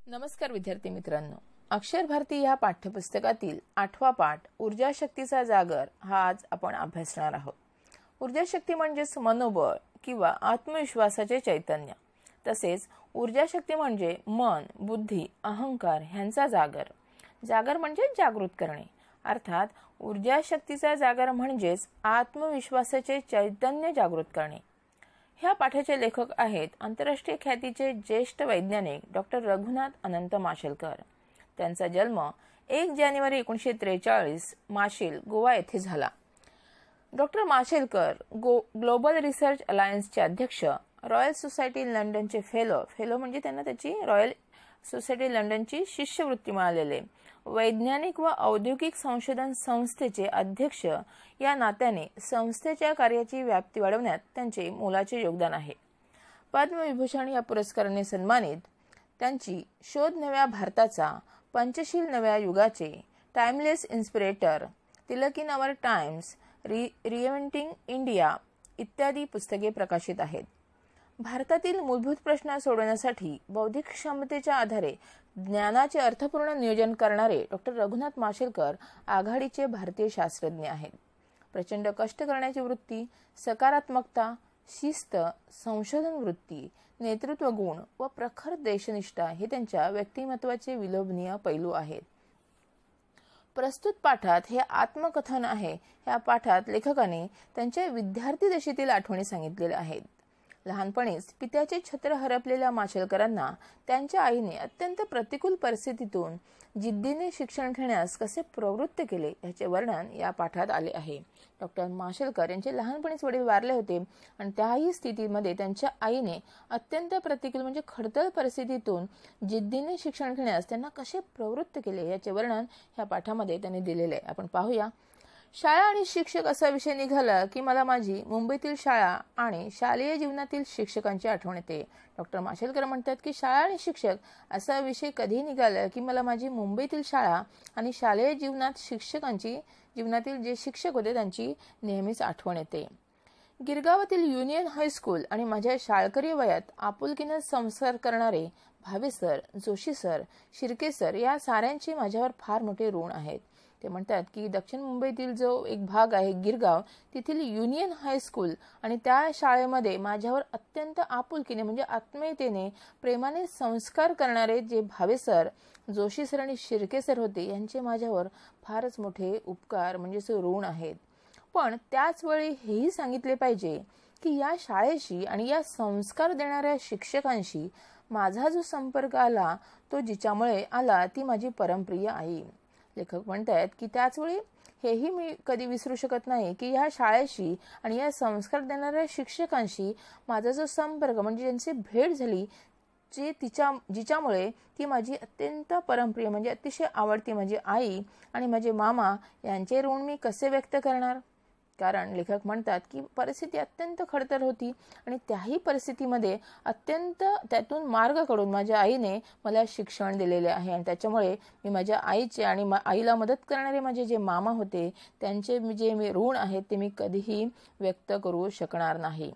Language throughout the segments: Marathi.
नमस्कार विद्यार्थी मित्रांनो, अक्षर भारती या पाठ्यपुस्तकातील 8वा पाठ ऊर्जा शक्तीचा जागर हा आज आपण अभ्यासणार आहोत। ऊर्जा शक्ती म्हणजेच मनोबळ किंवा आत्मविश्वासाचे चैतन्य। तसेच ऊर्जा शक्ती म्हणजे मन, बुद्धी, अहंकार ह्यांचा जागर। जागर म्हणजे जागृत करणे, अर्थात ऊर्जा शक्तीचा जागर म्हणजेच आत्मविश्वासाचे चैतन्य जागृत करणे। ह्या पाठाचे लेखक आहेत आंतरराष्ट्रीय ख्यातीचे ज्येष्ठ वैज्ञानिक डॉक्टर रघुनाथ अनंत माशेलकर। त्यांचा जन्म 1 जानेवारी 1943 माशेल, गोवा येथे झाला। डॉक्टर माशेलकर ग्लोबल रिसर्च अलायन्सचे अध्यक्ष, रॉयल सोसायटी लंडनचे फेलो म्हणजे त्यांना त्याची रॉयल सोसायटी लंडनची शिष्यवृत्ती मिळालेले, वैज्ञानिक व औद्योगिक संशोधन संस्थेचे अध्यक्ष या नात्याने संस्थेच्या कार्याची व्याप्ती वाढवण्यात त्यांचे मोलाचे योगदान आहे। पद्मविभूषण या पुरस्काराने सन्मानित त्यांची शोध नव्या भारताचा, पंचशील नव्या युगाचे, timeless inspirator, Tilak in our times, reinventing India इत्यादी पुस्तके प्रकाशित आहेत। भारतातील मूलभूत प्रश्न सोडवण्यासाठी बौद्धिक क्षमतेच्या आधारे ज्ञानाचे अर्थपूर्ण नियोजन करणारे डॉक्टर रघुनाथ माशेलकर आघाडीचे भारतीय शास्त्रज्ञ आहेत। प्रचंड कष्ट करण्याची वृत्ती, सकारात्मकता, शिस्त, संशोधन वृत्ती, नेतृत्व गुण व प्रखर देशनिष्ठा हे त्यांच्या व्यक्तिमत्वाचे विलोभनीय पैलू आहेत। प्रस्तुत पाठात हे आत्मकथन आहे। ह्या पाठात लेखकाने त्यांच्या विद्यार्थी दशेतील आठवणी सांगितलेल्या आहेत। लहानपणीच पित्याचे छत्र हरपलेल्या माशेलकरांना त्यांच्या आईने अत्यंत प्रतिकूल परिस्थितीतून जिद्दीने शिक्षण घेण्यास कसे प्रवृत्त केले याचे वर्णन या पाठात आले आहे। डॉक्टर माशेलकर यांचे लहानपणीच वडील वारले होते आणि त्याही स्थितीमध्ये त्यांच्या आईने अत्यंत प्रतिकूल म्हणजे खडतर परिस्थितीतून जिद्दीने शिक्षण घेण्यास त्यांना कसे प्रवृत्त केले याचे वर्णन या पाठामध्ये त्यांनी दिलेले आहे। आपण पाहूया। शाळा आणि शिक्षक असा विषय निघाला की मला माझी मुंबईतील शाळा आणि शालेय जीवनातील शिक्षकांची आठवण येते। डॉक्टर माशेलकर म्हणतात की शाळा आणि शिक्षक असा विषय कधी निघाला की मला माझी मुंबईतील शाळा आणि शालेय जीवनातील जे शिक्षक होते त्यांची नेहमीच आठवण येते। गिरगावातील युनियन हायस्कूल आणि माझ्या शाळकरी वयात आपुलकीने संस्कार करणारे Bhave sir, Joshi sir, Shirke sir या साऱ्यांचे माझ्यावर फार मोठे ऋण आहेत। ते म्हणतात की दक्षिण मुंबईतील जो एक भाग आहे गिरगाव, तिथील युनियन हायस्कूल आणि त्या शाळेमध्ये माझ्यावर अत्यंत आपुलकीने म्हणजे आत्मीयतेने प्रेमाने संस्कार करणारे जे भावे सर, जोशी सर आणि शिर्के सर होते यांचे माझ्यावर फारच मोठे उपकार म्हणजे ऋण आहेत। पण त्याच वेळी हेही सांगितले पाहिजे की या शाळेशी आणि या संस्कार देणाऱ्या शिक्षकांशी माझा जो संपर्क आला तो जिच्यामुळे आला ती माझी परमप्रिय आई। लेखक म्हणतात की त्याचवेळी हेही मी कधी विसरू शकत नाही की या शाळेशी आणि या संस्कार देणाऱ्या शिक्षकांशी माझा जो संपर्क म्हणजे ज्यांची भेट झाली जिच्यामुळे ती माझी अत्यंत परमप्रिय म्हणजे अतिशय आवडती माझी आई आणि माझे मामा यांचे ऋण मी कसे व्यक्त करणार। कारण लेखक म्हणतात की परिस्थिती अत्यंत खडतर होती आणि त्याही परिस्थितीमध्ये अत्यंत त्यातून मार्ग काढून माझ्या आईने मला शिक्षण दिलेले आहे आणि त्याच्यामुळे मी माझ्या आईचे आणि आईला मदत करणारे माझे जे मामा होते त्यांचे जे मी ऋण आहेत ते मी कधीही व्यक्त करू शकणार नाही।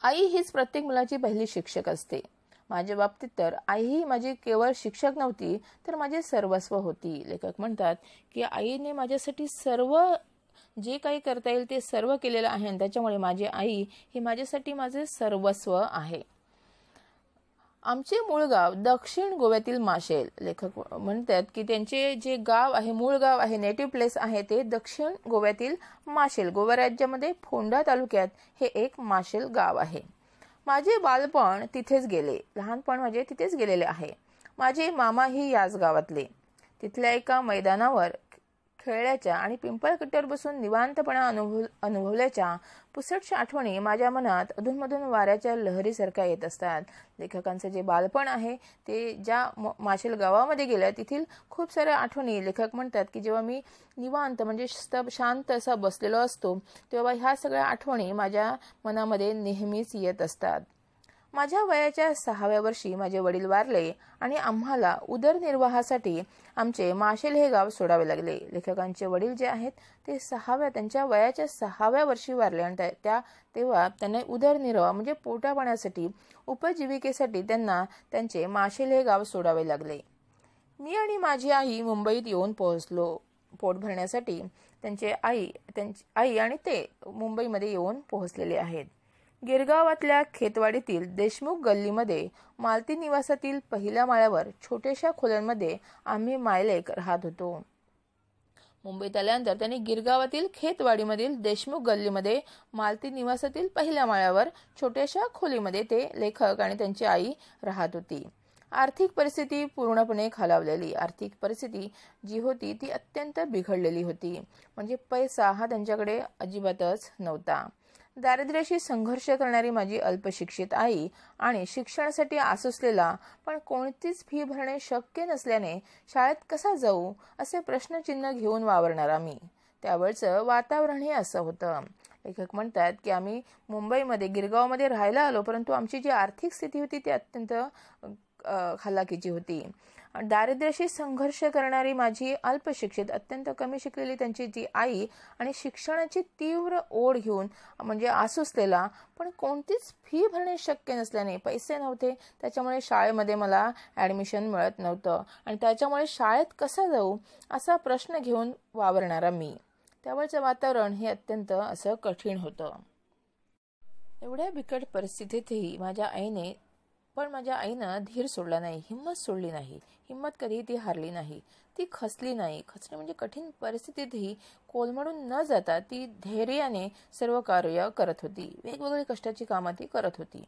आई हीच प्रत्येक मुलाची पहिली शिक्षक असते। माझ्या बाबतीत तर आई ही माझी केवळ शिक्षक नव्हती तर माझे सर्वस्व होती। लेखक म्हणतात की आईने माझ्यासाठी सर्व जे काही करता येईल ते सर्व केलेलं आहे आणि त्याच्यामुळे माझी आई ही माझ्यासाठी माझे सर्वस्व आहे। आमचे मूळ गाव दक्षिण गोव्यातील माशेल। लेखक म्हणतात की त्यांचे जे गाव आहे, मूळ गाव आहे, नेटिव्ह प्लेस आहे ते दक्षिण गोव्यातील माशेल, गोवा राज्यामध्ये फोंडा तालुक्यात हे एक माशेल गाव आहे। माझे बालपण तिथेच गेले, लहानपण माझे तिथेच गेलेले आहे। माझे मामाही याच गावातले। तिथल्या एका मैदानावर खेळल्याच्या आणि पिंपळ कट्ट्यावर बसून निवांतपणा अनुभवल्याच्या पुसटशा आठवणी माझ्या मनात अधूनमधून वाऱ्याच्या लहरीसारख्या येत असतात। लेखकांचं जे बालपण आहे ते ज्या माशेल गावामध्ये गेल्या तिथील खूप साऱ्या आठवणी लेखक म्हणतात की जेव्हा मी निवांत म्हणजे शांत असा बसलेलो असतो तेव्हा ह्या सगळ्या आठवणी माझ्या मनामध्ये नेहमीच येत असतात। माझ्या वयाच्या 6व्या वर्षी माझे वडील वारले आणि आम्हाला उदरनिर्वाहासाठी आमचे माशेल हे गाव सोडावे लागले. लेखकांचे वडील जे आहेत ते त्यांच्या वयाच्या 6व्या वर्षी वारले आणि तेव्हा त्यांना उदरनिर्वाह म्हणजे पोटापाण्यासाठी उपजीविकेसाठी त्यांना त्यांचे माशेल हे गाव सोडावे लागले. मी आणि माझी आई मुंबईत येऊन पोहोचलो. पोट भरण्यासाठी त्यांची आई आणि ते मुंबईमध्ये येऊन पोहोचलेले आहेत. गिरगावातल्या खेतवाडीतील देशमुख गल्लीमध्ये मालती निवासातील पहिल्या माळ्यावर छोट्याशा खोल्यांमध्ये आम्ही मायलेक राहत होतो. मुंबईत आल्यानंतर त्यांनी गिरगावातील खेतवाडीमधील देशमुख गल्लीमध्ये मालती निवासातील पहिल्या माळ्यावर छोट्याशा खोलीमध्ये ते लेखक आणि त्यांची आई राहत होती. आर्थिक परिस्थिती पूर्णपणे खालावलेली. आर्थिक परिस्थिती जी होती ती अत्यंत बिघडलेली होती. म्हणजे पैसा हा त्यांच्याकडे अजिबातच नव्हता. दारिद्र्याशी संघर्ष करणारी माझी अल्पशिक्षित आई आणि शिक्षणासाठी आसुसलेला पण कोणतीच फी भरणे शक्य नसल्याने शाळेत कसा जाऊ असे प्रश्नचिन्ह घेऊन वावरणारा मी. त्यावेळचं वातावरण हे असं होतं. लेखक म्हणतात की आम्ही मुंबईमध्ये गिरगावमध्ये राहायला आलो, परंतु आमची जी आर्थिक स्थिती होती ती अत्यंत हलाखीची होती. दारिद्र्याशी संघर्ष करणारी माझी अल्पशिक्षित अत्यंत कमी शिकलेली त्यांची जी आई आणि शिक्षणाची तीव्र ओढ घेऊन म्हणजे आसुसलेला पण कोणतीच फी भरणे शक्य नसल्याने पैसे नव्हते, त्याच्यामुळे शाळेमध्ये मला ऍडमिशन मिळत नव्हतं आणि त्याच्यामुळे शाळेत कसा जाऊ असा प्रश्न घेऊन वावरणारा मी. त्यावेळचं वातावरण हे अत्यंत असं कठीण होतं. एवढ्या बिकट परिस्थितीतही माझ्या आईनं धीर सोडला नाही, हिंमत सोडली नाही. हिंमत कधी ती हारली नाही, ती खचली नाही. खचली म्हणजे कठीण परिस्थितीतही कोलमडून न जाता ती धैर्याने सर्व कार्य करत होती. वेगवेगळी कष्टाची कामं ती करत होती.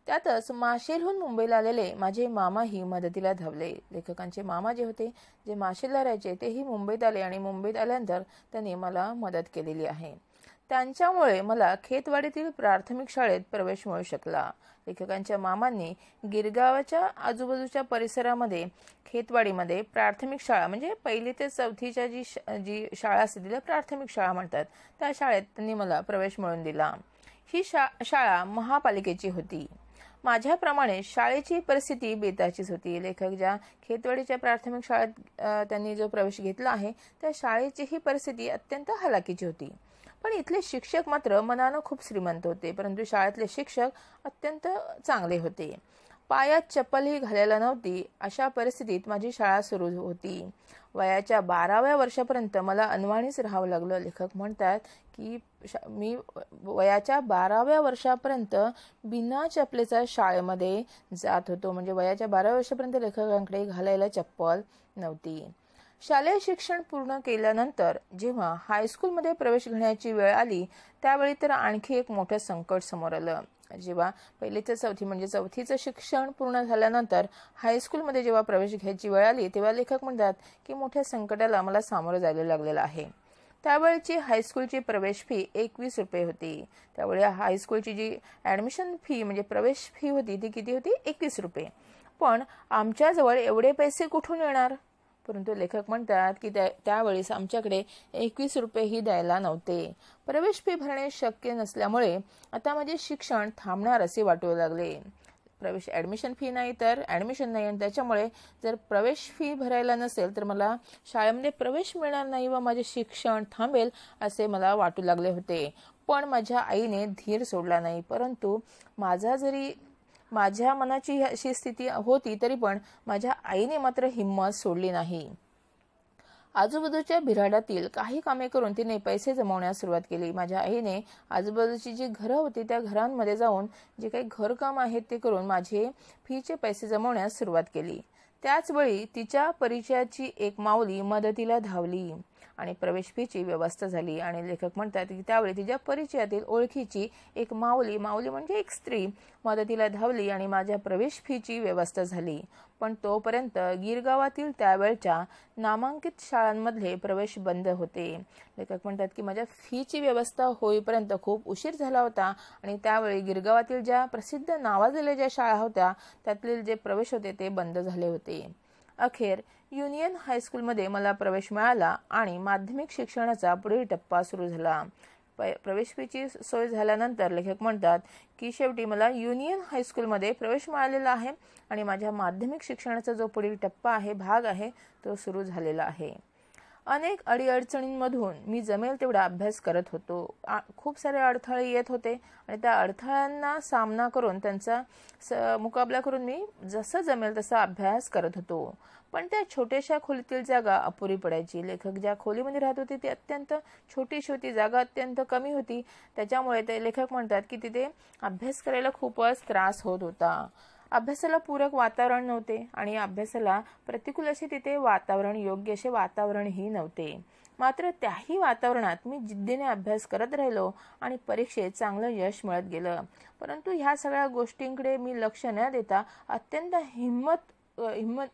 त्यातच माशेलहून मुंबईला आलेले माझे मामाही मदतीला धावले. लेखकांचे मामा जे होते, जे माशेलला राहायचे, तेही मुंबईत आले आणि मुंबईत आल्यानंतर त्यांनी मला मदत केलेली आहे. त्यांच्यामुळे मला खेतवाडीतील प्राथमिक शाळेत प्रवेश मिळू शकला. लेखकांच्या मामांनी गिरगावाच्या आजूबाजूच्या परिसरामध्ये खेतवाडीमध्ये प्राथमिक शाळा म्हणजे 1ली ते 4थीच्या जी शाळा असते तिला प्राथमिक शाळा म्हणतात, त्या शाळेत त्यांनी मला प्रवेश मिळवून दिला. ही शाळा महापालिकेची होती. माझ्याप्रमाणे शाळेची परिस्थिती बेताचीच होती. लेखक ज्या खेतवाडीच्या प्राथमिक शाळेत त्यांनी जो प्रवेश घेतला आहे त्या शाळेची ही परिस्थिती अत्यंत हलाखीची होती. पण इथले शिक्षक मात्र मनानं खूप श्रीमंत होते, परंतु शाळेतले शिक्षक अत्यंत चांगले होते. पायात चप्पलही घालायला नव्हती अशा परिस्थितीत माझी शाळा सुरू होती. वयाच्या 12व्या वर्षापर्यंत मला अनवाणीच राहावं लागलं. लेखक म्हणतात की मी वयाच्या 12व्या वर्षापर्यंत बिना चपलेचा शाळेमध्ये जात होतो. म्हणजे वयाच्या 12व्या वर्षापर्यंत लेखकांकडे घालायला चप्पल नव्हती. शालेय शिक्षण पूर्ण केल्यानंतर जेव्हा हायस्कूलमध्ये प्रवेश घेण्याची वेळ आली त्यावेळी तर आणखी एक मोठं संकट समोर आलं. जेव्हा 1ली ते 4थी म्हणजे 4थीचं शिक्षण पूर्ण झाल्यानंतर हायस्कूलमध्ये जेव्हा प्रवेश घ्यायची वेळ आली तेव्हा लेखक म्हणतात की मोठ्या संकटाला मला सामोरं जायला लागलेलं आहे. त्यावेळची हायस्कूलची प्रवेश फी 21 रुपये होती. त्यावेळी हायस्कूलची जी ऍडमिशन फी म्हणजे प्रवेश फी होती ती किती होती? 21 रुपये. पण आमच्याजवळ एवढे पैसे कुठून येणार? परंतु लेखक म्हणतात की त्यावेळेस आमच्याकडे 21 रुपयेही द्यायला नव्हते. प्रवेश फी भरणे शक्य नसल्यामुळे आता माझे शिक्षण थांबणार असे वाटू लागले. ऍडमिशन फी नाही तर ऍडमिशन नाही आणि त्याच्यामुळे जर प्रवेश फी भरायला नसेल तर मला शाळेमध्ये प्रवेश मिळणार नाही व माझे शिक्षण थांबेल असे मला वाटू लागले होते. पण माझ्या आईने धीर सोडला नाही. परंतु माझ्या मनाची अशी स्थिती होती तरी पण माझ्या आईने मात्र हिंमत सोडली नाही. आजूबाजूच्या बिराडातील काही कामे करून तिने पैसे जमवण्यास सुरुवात केली. माझ्या आईने आजूबाजूची जी घरं होती त्या घरांमध्ये जाऊन जे काही घरकाम आहेत ते करून माझे फीचे पैसे जमवण्यास सुरुवात केली. त्याचवेळी तिच्या परिचयाची एक माऊली मदतीला धावली आणि प्रवेश फीची व्यवस्था झाली. आणि लेखक म्हणतात की त्यावेळी तिच्या परिचयातील ओळखीची एक माऊली म्हणजे एक स्त्री मदतीला धावली आणि माझ्या प्रवेश फीची व्यवस्था झाली. पण तोपर्यंत गिरगावातील त्यावेळच्या नामांकित शाळांमधले प्रवेश बंद होते. लेखक म्हणतात की माझ्या फीची व्यवस्था होईपर्यंत खूप उशीर झाला होता आणि त्यावेळी गिरगावातील ज्या प्रसिद्ध नावाजलेल्या ज्या शाळा होत्या त्यातले जे प्रवेश होते ते बंद झाले होते. अखेर युनियन हायस्कूलमध्ये मला प्रवेश मिळाला आणि माध्यमिक शिक्षणाचा पुढील टप्पा सुरू झाला. प्रवेश फीची सोय झाल्यानंतर लेखक म्हणतात की शेवटी मला युनियन हायस्कूलमध्ये प्रवेश मिळालेला आहे आणि माझ्या माध्यमिक शिक्षणाचा जो पुढील टप्पा आहे, भाग आहे, तो सुरू झालेला आहे. अनेक अडीअडचणींमधून मी जमेल तेवढा अभ्यास करत होतो. खूप सारे अडथळे येत होते आणि त्या अडथळ्यांना सामना करून त्यांचा मुकाबला करून मी जसं जमेल तसा अभ्यास करत होतो. पण त्या छोट्याशा खोलीतील जागा अपुरी पडायची. लेखक ज्या खोलीमध्ये राहत होते ती अत्यंत छोटीशी होती, जागा अत्यंत कमी होती. त्याच्यामुळे ते लेखक म्हणतात की तिथे अभ्यास करायला खूपच त्रास होत होता. अभ्यासाला पूरक वातावरण नव्हते आणि अभ्यासाला प्रतिकूल असे तिथे वातावरण, योग्य असे वातावरणही नव्हते. मात्र त्याही वातावरणात मी जिद्दीने अभ्यास करत राहिलो आणि परीक्षेत चांगलं यश मिळत गेलं. परंतु ह्या सगळ्या गोष्टींकडे मी लक्ष न देता अत्यंत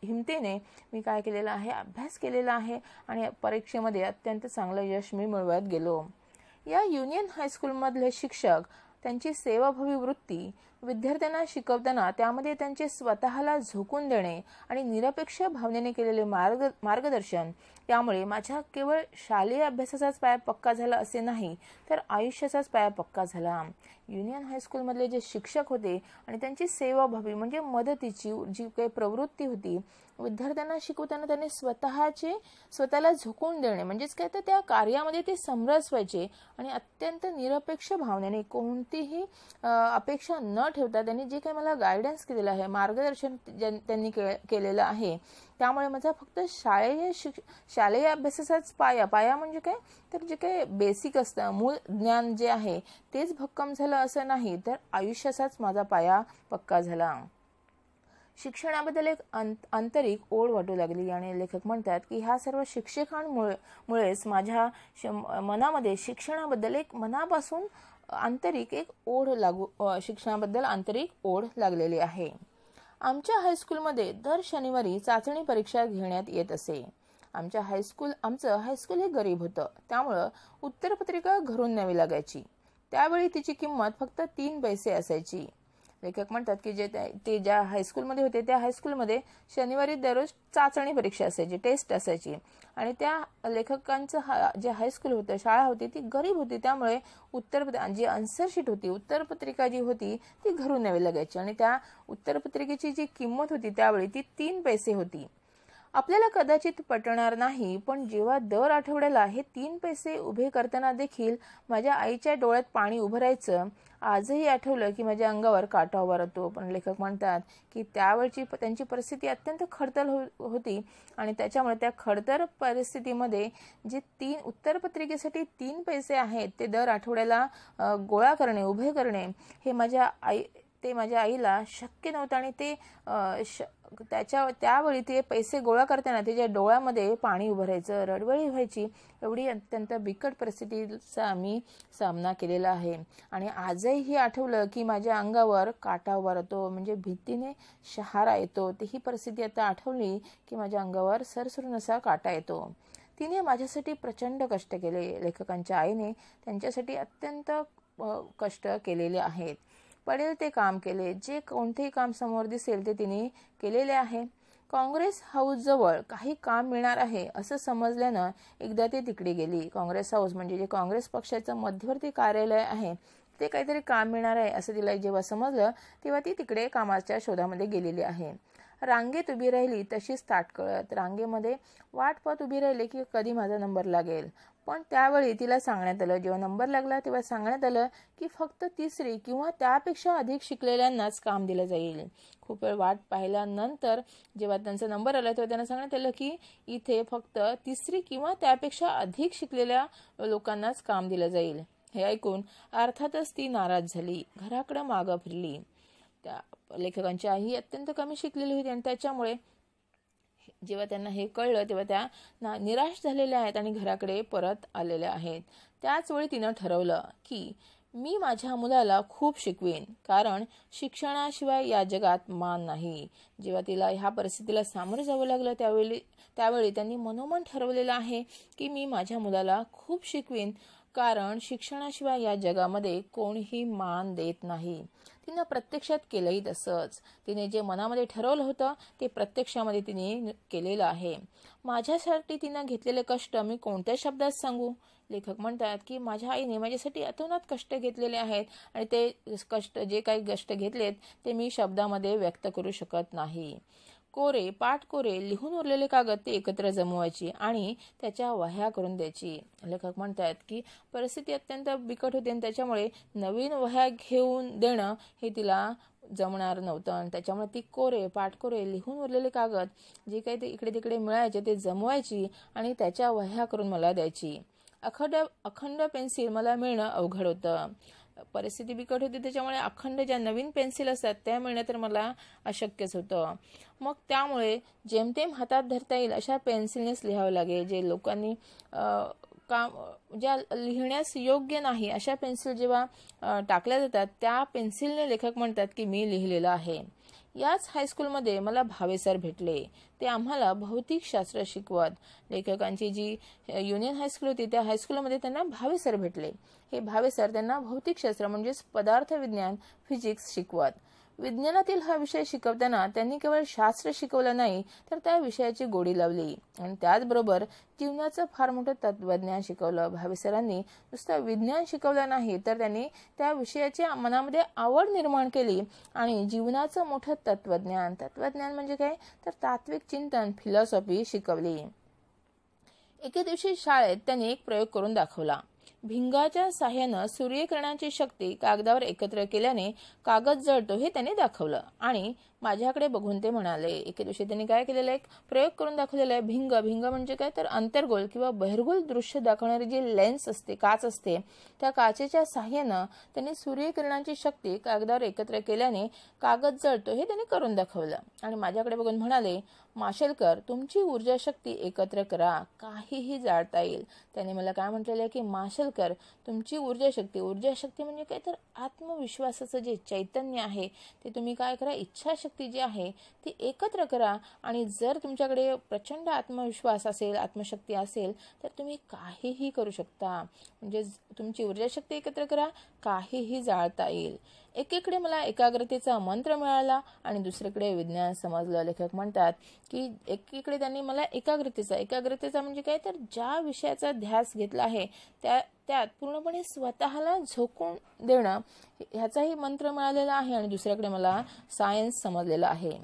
हिमतीने मी काय केलेलं आहे, अभ्यास केलेला आहे आणि परीक्षेमध्ये अत्यंत चांगलं यश मी मिळवत गेलो. या युनियन हायस्कूलमधले शिक्षक त्यांची सेवाभावी वृत्ती विद्यार्थ्यांना शिकवताना त्यामध्ये त्यांचे स्वतःला झोकून देणे आणि निरपेक्ष भावनेने केलेले मार्गदर्शन त्यामुळे माझ्या केवळ शालेय अभ्यासाचाच पाया पक्का झाला असे नाही, तर आयुष्याचाच पाया पक्का झाला. युनियन हायस्कूलमधले जे शिक्षक होते आणि त्यांची सेवाभावी म्हणजे मदतीची जी काही प्रवृत्ती होती, विद्यार्थ्यांना शिकवताना त्यांनी स्वतःला झोकून देणे म्हणजेच काय, तर त्या कार्यामध्ये ते समरस व्हायचे आणि अत्यंत निरपेक्ष भावनेने कोणतीही अपेक्षा न ठेवता त्यांनी जे काही मला गायडन्स केलेलं आहे, मार्गदर्शन त्यांनी केलेलं आहे, त्यामुळे माझा फक्त शालेय अभ्यासाचाच पाया म्हणजे काय, तर जे काही बेसिक असतं, मूळ ज्ञान जे आहे तेच भक्कम झालं असं नाही, तर आयुष्याचाच माझा पाया पक्का झाला. शिक्षणाबद्दल एक आंतरिक ओढ वाटू लागली आणि लेखक म्हणतात की ह्या सर्व शिक्षकांमुळेच माझ्या मनामध्ये शिक्षणाबद्दल एक मनापासून आंतरिक एक शिक्षणाबद्दल आंतरिक ओढ लागलेली आहे. आमच्या हायस्कूलमध्ये दर शनिवारी चाचणी परीक्षा घेण्यात येत असे. आमचं हायस्कूल हे गरीब होतं, त्यामुळं उत्तरपत्रिका घरून न्यावी लागायची. त्यावेळी तिची किंमत फक्त 3 पैसे असायची. लेखक म्हणतात की ते ज्या हायस्कूलमध्ये होते त्या हायस्कूलमध्ये शनिवारी दररोज चाचणी परीक्षा असायची, टेस्ट असायची आणि त्या लेखकांचं जे हायस्कूल होतं, शाळा होती ती गरीब होती, त्यामुळे जी आन्सरशीट होती, उत्तरपत्रिका जी होती ती घरून न्यावी लागायची आणि त्या उत्तरपत्रिकेची जी किंमत होती त्यावेळी ती 3 पैसे होती. आपल्याला कदाचित पटणार नाही, पण जेव्हा दर आठवड्याला हे 3 पैसे उभे करताना देखील माझ्या आईच्या डोळ्यात पाणी उभं राहायचं. आजही आठवलं की माझ्या अंगावर काटा उभा राहतो. पण लेखक म्हणतात की त्यावेळची त्यांची परिस्थिती अत्यंत खडतर होती आणि त्याच्यामुळे त्या खडतर परिस्थितीमध्ये जे 3 उत्तरपत्रिकेसाठी 3 पैसे आहेत ते दर आठवड्याला गोळा करणे, उभे करणे हे माझ्या आईला शक्य नव्हतं आणि ते त्यावेळी ते पैसे गोळा करताना त्याच्या डोळ्यामध्ये पाणी उभं राहायचं, रडवळी व्हायची. एवढी अत्यंत बिकट परिस्थितीचा आम्ही सामना केलेला आहे आणि आजही आठवलं की माझ्या अंगावर काटा उभा राहतो, म्हणजे भीतीने शहारा येतो. ही परिस्थिती आता आठवली की माझ्या अंगावर सरसरून असा काटा येतो. तिने माझ्यासाठी प्रचंड कष्ट केले. लेखकांच्या आईने त्यांच्यासाठी अत्यंत कष्ट केलेले आहेत. पडेल ते काम केले, जे कोणतेही काम समोर दिसेल ते तिने केलेले आहे. काँग्रेस हाऊस जवळ काही काम मिळणार आहे असं समजल्यानं एकदा ती तिकडे गेली. काँग्रेस हाऊस म्हणजे जे काँग्रेस पक्षाचं मध्यवर्ती कार्यालय आहे ते काहीतरी काम मिळणार आहे असं तिला जेव्हा समजलं तेव्हा ती तिकडे कामाच्या शोधामध्ये गेलेली आहे. रांगेत उभी राहिली तशीच ताटकळत रांगेमध्ये वाट पाहत उभी राहिली की कधी माझा नंबर लागेल. पण त्यावेळी तिला सांगण्यात आलं, जेव्हा नंबर लागला तेव्हा सांगण्यात आलं की फक्त 3री किंवा त्यापेक्षा अधिक शिकलेल्यांनाच काम दिलं जाईल. खूप वेळ वाट पाहिल्यानंतर जेव्हा त्यांचा नंबर आला तेव्हा त्यांना सांगण्यात आलं की इथे फक्त 3री किंवा त्यापेक्षा अधिक शिकलेल्या लोकांनाच काम दिलं जाईल. हे ऐकून अर्थातच ती नाराज झाली, घराकडे मागं फिरली. त्या लेखकांची आई अत्यंत कमी शिकलेली होती आणि त्याच्यामुळे जेव्हा त्यांना हे कळलं तेव्हा त्या निराश झालेल्या आहेत आणि घराकडे परत आलेल्या आहेत. त्याच वेळी तिनं ठरवलं की मी माझ्या मुलाला खूप शिकवेन, कारण शिक्षणाशिवाय या जगात मान नाही. जेव्हा तिला ह्या परिस्थितीला सामोरं जावं लागलं त्यावेळी त्यांनी मनोमन ठरवलेलं आहे की मी माझ्या मुलाला खूप शिकवेन, कारण शिक्षणाशिवाय या जगामध्ये कोणीही मान देत नाही. तिनं प्रत्यक्षात केलंही तसंच. तिने जे मनामध्ये ठरवलं होतं ते प्रत्यक्षामध्ये तिने केलेलं आहे. माझ्यासाठी तिनं घेतलेले कष्ट मी कोणत्या शब्दात सांगू. लेखक म्हणतात की माझ्या आईने माझ्यासाठी अतोनात कष्ट घेतलेले आहेत आणि ते कष्ट, जे काही कष्ट घेतलेत ते मी शब्दामध्ये व्यक्त करू शकत नाही. पाठ कोरे लिहून उरलेले कागद ते एकत्र जमवायची आणि त्याच्या वह्या करून द्यायची. लेखक म्हणतात की परिस्थिती अत्यंत बिकट होती आणि त्याच्यामुळे नवीन वह्या घेऊन देणं हे तिला जमणार नव्हतं आणि त्याच्यामुळे ती पाठ कोरे लिहून उरलेले कागद जे काही ते इकडे तिकडे मिळायचे ते जमवायची आणि त्याच्या वह्या करून मला द्यायची. अखंड पेन्सिल मला मिळणं अवघड होतं. परिस्थिती बिकट होती त्याच्यामुळे अखंड ज्या नवीन पेन्सिल असतात त्या मिळणं तर मला अशक्यच होतं. मग त्यामुळे जेमतेम हातात धरता येईल अशा पेन्सिलनेच लिहावं लागेल. जे लोकांनी ज्या लिहिण्यास योग्य नाही अशा पेन्सिल जेव्हा टाकल्या जातात त्या पेन्सिलने लेखक म्हणतात की मी लिहिलेलं आहे. याच हायस्कूलमध्ये मला भावे सर भेटले. ते आम्हाला भौतिकशास्त्र शिकवत. लेखकांची जी युनियन हायस्कूल होती त्या हायस्कूलमध्ये त्यांना भावे सर भेटले. हे भावे सर त्यांना भौतिकशास्त्र म्हणजेच पदार्थ विज्ञान, फिजिक्स शिकवत. विज्ञानातील हा विषय शिकवताना त्यांनी केवळ शास्त्र शिकवलं नाही तर त्या विषयाची गोडी लावली आणि त्याचबरोबर जीवनाचं फार मोठं तत्वज्ञान शिकवलं. भावे सरांनी नुसतं विज्ञान शिकवलं नाही तर त्यांनी त्या विषयाची मनामध्ये आवड निर्माण केली आणि जीवनाचं मोठं तत्वज्ञान म्हणजे काय तर तात्विक चिंतन, फिलॉसॉफी शिकवली. एके दिवशी शाळेत त्यांनी एक प्रयोग करून दाखवला. भिंगाच्या साह्यानं सूर्यकिरणांची शक्ती कागदावर एकत्र केल्याने कागद जळतो हे त्यांनी दाखवलं आणि माझ्याकडे बघून ते म्हणाले. एके दिवशी त्यांनी काय केलेलं एक प्रयोग करून दाखवलेला आहे. भिंग म्हणजे काय तर अंतर्गोल किंवा बहिर्गोल दृश्य दाखवणारी जी लेन्स असते, काच असते, त्या काचेच्या साह्यानं त्यांनी सूर्यकिरणांची शक्ती कागदावर एकत्र केल्याने कागद जळतो हे त्यांनी करून दाखवलं आणि माझ्याकडे बघून म्हणाले, माशेलकर तुमची ऊर्जा शक्ती एकत्र करा, काहीही जाळता येईल. त्याने मला काय म्हटलेलं आहे की माशेलकर तुमची ऊर्जा शक्ती म्हणजे काय तर आत्मविश्वासाचं जे चैतन्य आहे ते तुम्ही काय करा, इच्छाशक्ती जी आहे ती एकत्र करा आणि जर तुमच्याकडे प्रचंड आत्मविश्वास असेल, आत्मशक्ती असेल तर तुम्ही काहीही करू शकता. म्हणजे तुमची ऊर्जा शक्ती एकत्र करा, काहीही जाळता येईल. एकीकडे मला एकाग्रतेचा मंत्र मिळाला आणि दुसरीकडे विज्ञान समजलं. लेखक म्हणतात की एकीकडे त्यांनी मला एकाग्रतेचा म्हणजे काय तर ज्या विषयाचा ध्यास घेतला आहे त्यात पूर्णपणे स्वतःला झोकून देणं ह्याचाही मंत्र मिळालेला आहे आणि दुसऱ्याकडे मला सायन्स समजलेलं आहे.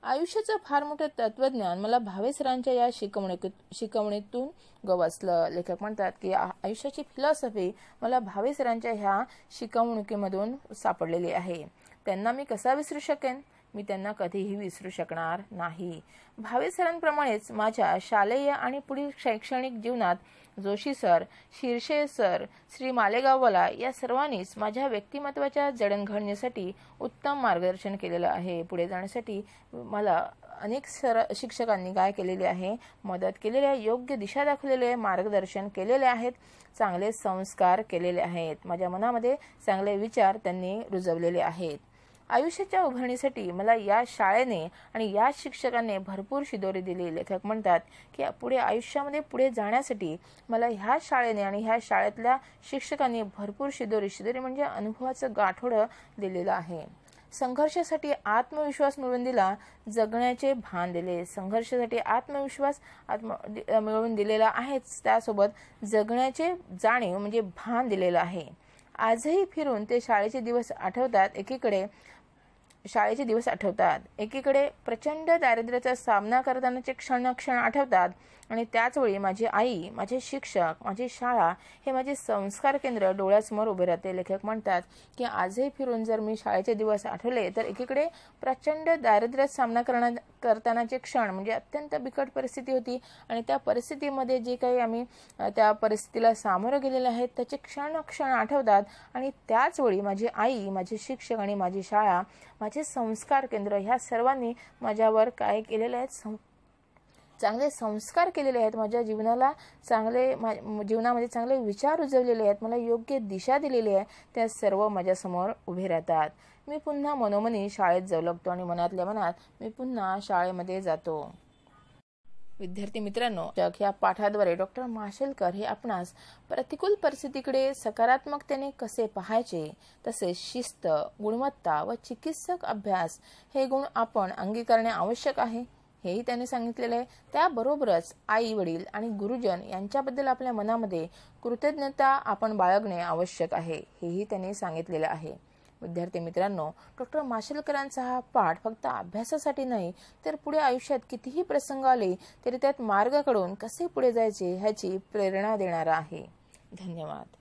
आयुष्याचं फार मोठं तत्वज्ञान मला भावे सरांच्या या शिकवणीतून गवसलं. लेखक म्हणतात की आयुष्याची फिलॉसॉफी मला भावे सरांच्या ह्या शिकवणुकीमधून सापडलेली आहे. त्यांना मी कसा विसरू शकेन? मी त्यांना कधीही विसरू शकणार नाही. भावे सरांप्रमाणेच माझ्या शालेय आणि पुढील शैक्षणिक जीवनात जोशी सर, शिर्षे सर, श्री मालेगाववाला या सर्वांनीच माझ्या व्यक्तिमत्वाच्या जडणघडणीसाठी उत्तम मार्गदर्शन केलेलं आहे. पुढे जाण्यासाठी मला अनेक शिक्षकांनी काय केलेले आहे, मदत केलेली आहे, योग्य दिशा दाखवलेली आहे, मार्गदर्शन केलेले आहेत, चांगले संस्कार केलेले आहेत, माझ्या मनामध्ये चांगले विचार त्यांनी रुजवलेले आहेत. आयुष्याच्या उभारणीसाठी मला या शाळेने आणि या शिक्षकांनी भरपूर शिदोरी दिली. लेखक म्हणतात की पुढे आयुष्यामध्ये पुढे जाण्यासाठी मला ह्या शाळेने आणि ह्या शाळेतल्या शिक्षकांनी भरपूर शिदोरी म्हणजे अनुभवाचं गाठोडं दिलेलं आहे. संघर्षासाठी आत्मविश्वास मिळवून दिला, जगण्याचे भान दिले. संघर्षासाठी आत्मविश्वास मिळवून दिलेला आहेच, त्यासोबत जगण्याचे जाणीव म्हणजे भान दिलेलं आहे. आजही फिरून ते शाळेचे दिवस आठवतात. एकीकडे प्रचंड दारिद्र्याचा सामना करतानाचे क्षण आठवतात आणि त्याचवेळी माझी आई, माझे शिक्षक, माझी शाळा हे माझे संस्कार केंद्र डोळ्यासमोर उभे राहते. लेखक म्हणतात की आजही फिरून जर मी शाळेचे दिवस आठवले तर एकीकडे प्रचंड दारिद्र्यात सामना करतानाचे क्षण म्हणजे अत्यंत बिकट परिस्थिती होती आणि त्या परिस्थितीमध्ये जे काही आम्ही त्या परिस्थितीला सामोरं गेलेले आहेत त्याचे क्षण आठवतात आणि त्याचवेळी माझी आई, माझे शिक्षक आणि माझी शाळा, माझे संस्कार केंद्र ह्या सर्वांनी माझ्यावर काय केलेले आहेत, चांगले संस्कार केलेले आहेत. माझ्या जीवनामध्ये चांगले विचार रुजवलेले आहेत, मला योग्य दिशा दिलेली आहे. त्या सर्व माझ्यासमोर उभे राहतात. मी पुन्हा मनोमनी शाळेत जाऊ लागतो आणि मनातल्या मनात मी पुन्हा शाळेमध्ये जातो. विद्यार्थी मित्रांनो, या पाठाद्वारे डॉक्टर माशेलकर हे आपणास प्रतिकूल परिस्थितीकडे सकारात्मकतेने कसे पाहायचे, तसेच शिस्त, गुणवत्ता व चिकित्सक अभ्यास हे गुण आपण अंगीकारणे आवश्यक आहे हेही त्यांनी सांगितलेले आहे. त्याबरोबरच आई वडील आणि गुरुजन यांच्याबद्दल आपल्या मनामध्ये कृतज्ञता आपण बाळगणे आवश्यक आहे हेही त्यांनी सांगितलेले आहे. विद्यार्थी मित्रांनो, डॉक्टर माशेलकरांचा हा पाठ फक्त अभ्यासासाठी नाही, तर पुढे आयुष्यात कितीही प्रसंग आले तरी त्यात मार्ग काढून कसे पुढे जायचे ह्याची प्रेरणा देणारा आहे. धन्यवाद.